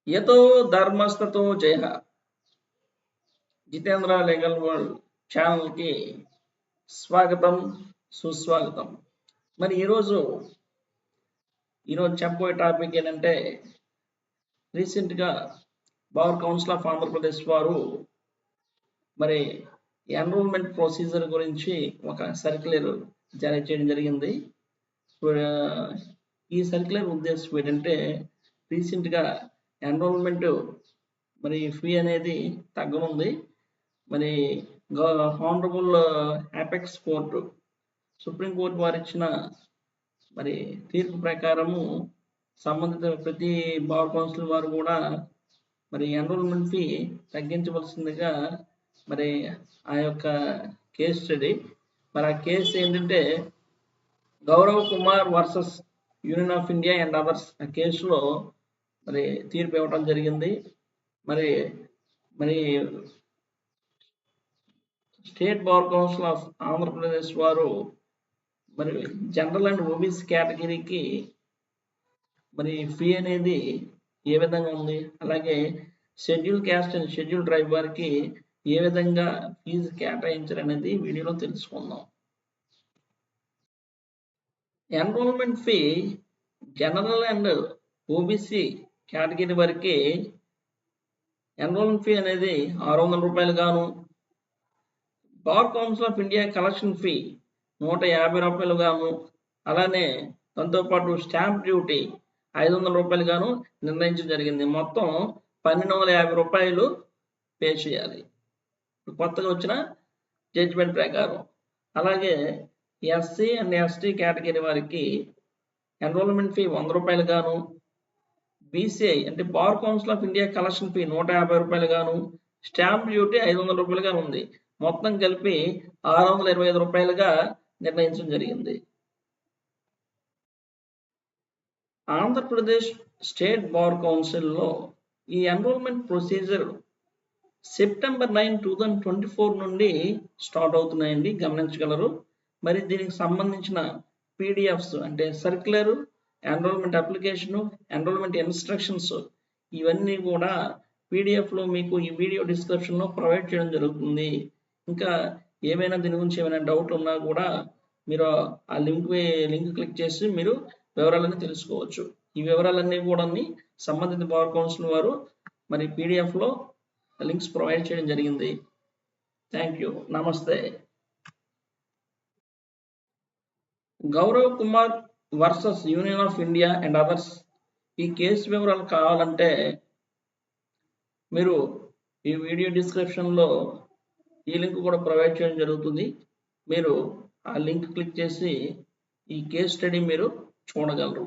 యతో ధర్మస్థతో జయ. Jitendra legal world ఛానల్కి స్వాగతం, సుస్వాగతం. మరి ఈరోజు చెప్పబోయే టాపిక్ ఏంటంటే, రీసెంట్గా బార్ కౌన్సిల్ ఆఫ్ ఆంధ్రప్రదేశ్ వారు మరి ఎన్రోల్మెంట్ ప్రొసీజర్ గురించి ఒక సర్క్యులర్ జారీ చేయడం జరిగింది. ఈ సర్క్యులర్ ఉద్దేశం ఏంటంటే, రీసెంట్గా ఎన్రోల్మెంట్ మరి ఫీ అనేది తగ్గనుంది. మరి హానరబుల్ అపెక్స్ కోర్టు, సుప్రీంకోర్టు వారు ఇచ్చిన మరి తీర్పు ప్రకారము సంబంధిత ప్రతి బార్ కౌన్సిల్ వారు కూడా మరి ఎన్రోల్మెంట్ ఫీ తగ్గించవలసిందిగా మరి ఆ యొక్క కేస్ స్టడీ. మరి ఆ కేసు ఏంటంటే, Gaurav Kumar versus union of India and others ఆ కేసులో మరి తీర్పు ఇవ్వడం జరిగింది. మరి మరి state bar council of Andhra Pradesh వారు మరి జనరల్ అండ్ ఓబీసీ కేటగిరీకి మరి ఫీ అనేది ఏ విధంగా ఉంది, అలాగే schedule caste and schedule tribe వారికి ఏ విధంగా ఫీజు కేటాయించారు అనేది వీడియోలో తెలుసుకుందాం. Enrolment fee general and OBC category వారికి ఎన్రోల్మెంట్ ఫీ అనేది 600 రూపాయలు గాను, bar council of India collection fee 150 రూపాయలు గాను, అలానే దాంతోపాటు స్టాంప్ డ్యూటీ 500 రూపాయలు గాను నిర్ణయించడం జరిగింది. మొత్తం 1250 రూపాయలు పే చేయాలి కొత్తగా వచ్చిన జడ్జిమెంట్ ప్రకారం. అలాగే ఎస్సీ అండ్ ఎస్టీ కేటగిరీ వారికి ఎన్రోల్మెంట్ ఫీ 100 రూపాయలు గాను, బీసీఐ అంటే bar council of India collection fee 150 రూపాయలు గాను, స్టాంప్ డ్యూటీ 500 రూపాయలుగా ఉంది. మొత్తం కలిపి 625 రూపాయలుగా నిర్ణయించడం జరిగింది. ఆంధ్రప్రదేశ్ స్టేట్ బార్ కౌన్సిల్లో ఈ ఎన్రోల్మెంట్ ప్రొసీజర్ సెప్టెంబర్ 9, 2024 నుండి స్టార్ట్ అవుతున్నాయండి, గమనించగలరు. మరి దీనికి సంబంధించిన పీడిఎఫ్స్ అంటే circular, enrolment application, enrolment instructions ఇవన్నీ కూడా పీడిఎఫ్లో మీకు ఈ వీడియో డిస్క్రిప్షన్లో ప్రొవైడ్ చేయడం జరుగుతుంది. ఇంకా ఏమైనా దీని గురించి ఏమైనా డౌట్ ఉన్నా కూడా మీరు ఆ లింక్ క్లిక్ చేసి మీరు వివరాలన్నీ తెలుసుకోవచ్చు. ఈ వివరాలన్నీ కూడా సంబంధిత బార్ కౌన్సిల్ వారు మరి పీడిఎఫ్లో లింక్స్ ప్రొవైడ్ చేయడం జరిగింది. థ్యాంక్ యూ, నమస్తే. Gaurav Kumar versus union of India and others ఈ కేసు వివరాలు కావాలంటే మీరు ఈ వీడియో డిస్క్రిప్షన్లో ఈ లింక్ కూడా ప్రొవైడ్ చేయడం జరుగుతుంది. మీరు ఆ లింక్ క్లిక్ చేసి ఈ కేస్ స్టడీ మీరు చూడగలరు.